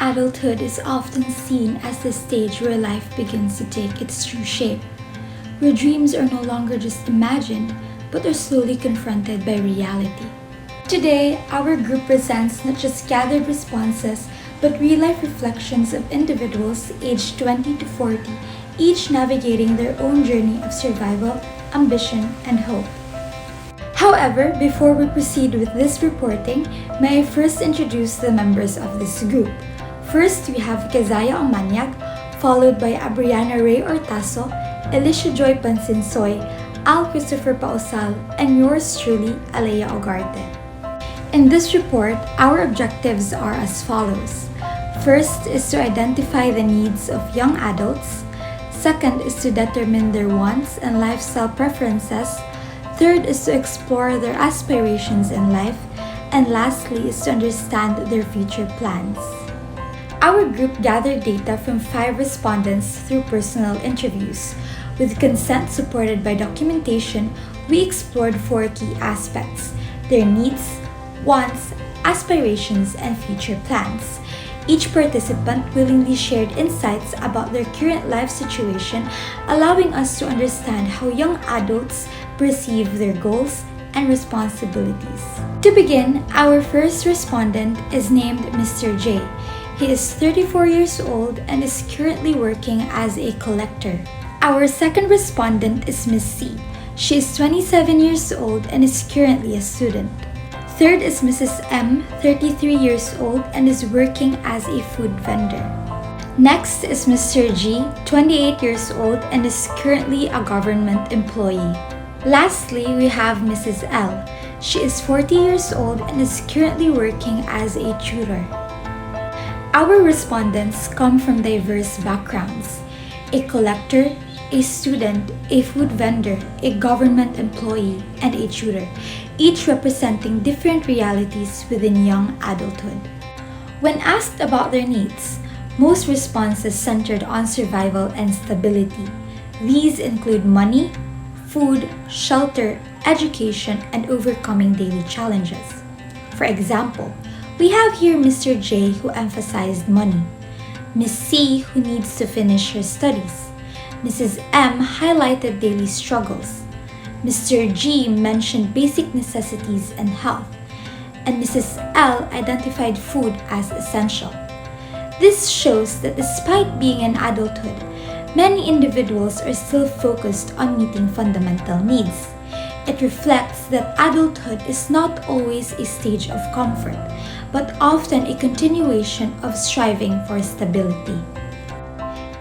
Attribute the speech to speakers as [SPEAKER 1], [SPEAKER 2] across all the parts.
[SPEAKER 1] adulthood is often seen as the stage where life begins to take its true shape, where dreams are no longer just imagined but are slowly confronted by reality. Today, our group presents not just gathered responses but real life reflections of individuals aged 20 to 40, each navigating their own journey of survival, ambition, and hope. However, before we proceed with this reporting, may I first introduce the members of this group. First, we have Kezaya Omanyag, followed by Abriana Ray Ortaso, Alicia Joy Pansinsoy, Al Christopher Pausal, and yours truly, Alea Ogarte. In this report, our objectives are as follows. First is to identify the needs of young adults. Second is to determine their wants and lifestyle preferences. Third is to explore their aspirations in life. And lastly is to understand their future plans. Our group gathered data from 5 respondents through personal interviews. With consent supported by documentation, we explored 4 key aspects: their needs, wants, aspirations, and future plans. Each participant willingly shared insights about their current life situation, allowing us to understand how young adults perceive their goals and responsibilities. To begin, our first respondent is named Mr. J. He is 34 years old and is currently working as a collector. Our second respondent is Miss C. She is 27 years old and is currently a student. Third is Mrs. M, 33 years old and is working as a food vendor. Next is Mr. G, 28 years old and is currently a government employee. Lastly, we have Mrs. L. She is 40 years old and is currently working as a tutor. Our respondents come from diverse backgrounds: a collector, a student, a food vendor, a government employee, and a tutor, each representing different realities within young adulthood. When asked about their needs, most responses centered on survival and stability. These include money, food, shelter, education, and overcoming daily challenges. For example, we have here Mr. J who emphasized money, Miss C who needs to finish her studies, Mrs. M highlighted daily struggles, Mr. G mentioned basic necessities and health, and Mrs. L identified food as essential. This shows that despite being in adulthood, many individuals are still focused on meeting fundamental needs. It reflects that adulthood is not always a stage of comfort, but often a continuation of striving for stability.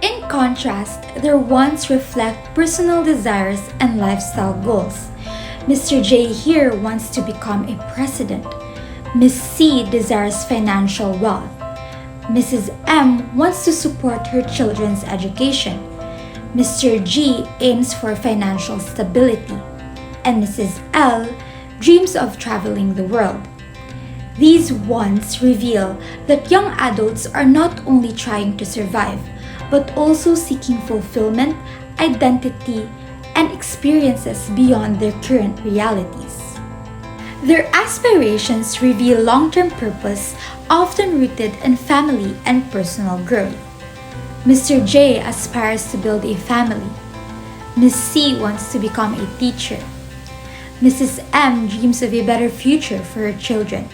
[SPEAKER 1] In contrast, their wants reflect personal desires and lifestyle goals. Mr. J here wants to become a president. Miss C desires financial wealth. Mrs. M wants to support her children's education. Mr. G aims for financial stability. And Mrs. L dreams of traveling the world. These wants reveal that young adults are not only trying to survive, but also seeking fulfillment, identity, and experiences beyond their current realities. Their aspirations reveal long-term purpose, often rooted in family and personal growth. Mr. J aspires to build a family. Miss C wants to become a teacher. Mrs. M dreams of a better future for her children.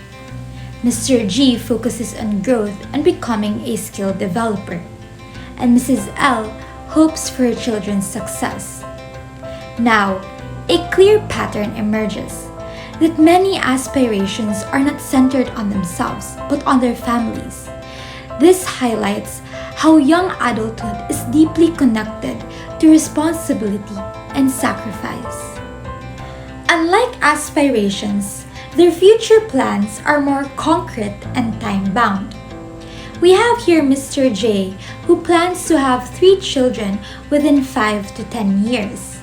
[SPEAKER 1] Mr. G focuses on growth and becoming a skilled developer. And Mrs. L hopes for her children's success. Now, a clear pattern emerges that many aspirations are not centered on themselves but on their families. This highlights how young adulthood is deeply connected to responsibility and sacrifice. Unlike aspirations, their future plans are more concrete and time-bound. We have here Mr. J, who plans to have 3 children within 5 to 10 years.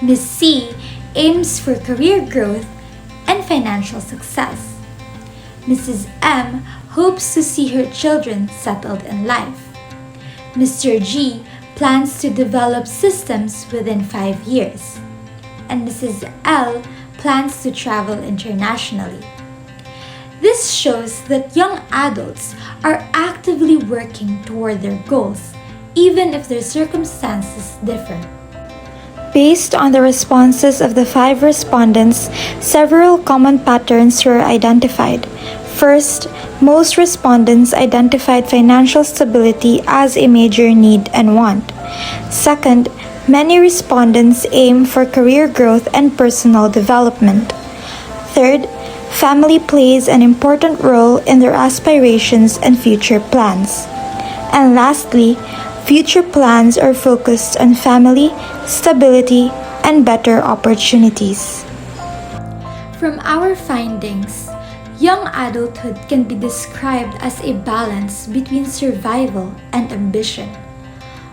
[SPEAKER 1] Miss C aims for career growth and financial success. Mrs. M hopes to see her children settled in life. Mr. G plans to develop systems within 5 years. And Mrs. L plans to travel internationally. This shows that young adults are actively working toward their goals, even if their circumstances differ. Based on the responses of the 5 respondents, several common patterns were identified. First, most respondents identified financial stability as a major need and want. Second, many respondents aim for career growth and personal development. Third, family plays an important role in their aspirations and future plans. And lastly, future plans are focused on family, stability, and better opportunities. From our findings, young adulthood can be described as a balance between survival and ambition.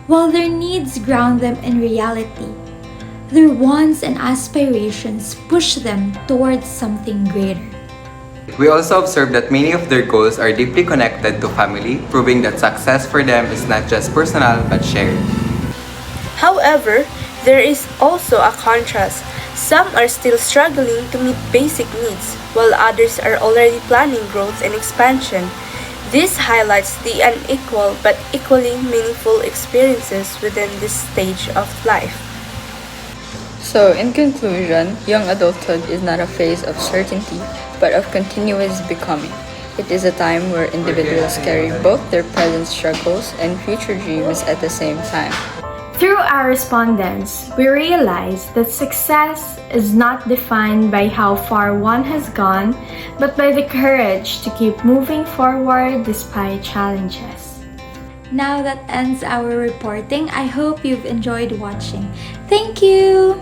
[SPEAKER 1] While their needs ground them in reality, their wants and aspirations push them towards something greater.
[SPEAKER 2] We also observed that many of their goals are deeply connected to family, proving that success for them is not just personal but shared.
[SPEAKER 3] However, there is also a contrast. Some are still struggling to meet basic needs, while others are already planning growth and expansion. This highlights the unequal but equally meaningful experiences within this stage of life.
[SPEAKER 4] So, in conclusion, young adulthood is not a phase of certainty, but of continuous becoming. It is a time where individuals carry both their present struggles and future dreams at the same time.
[SPEAKER 5] Through our respondents, we realize that success is not defined by how far one has gone, but by the courage to keep moving forward despite challenges.
[SPEAKER 1] Now that ends our reporting. I hope you've enjoyed watching. Thank you!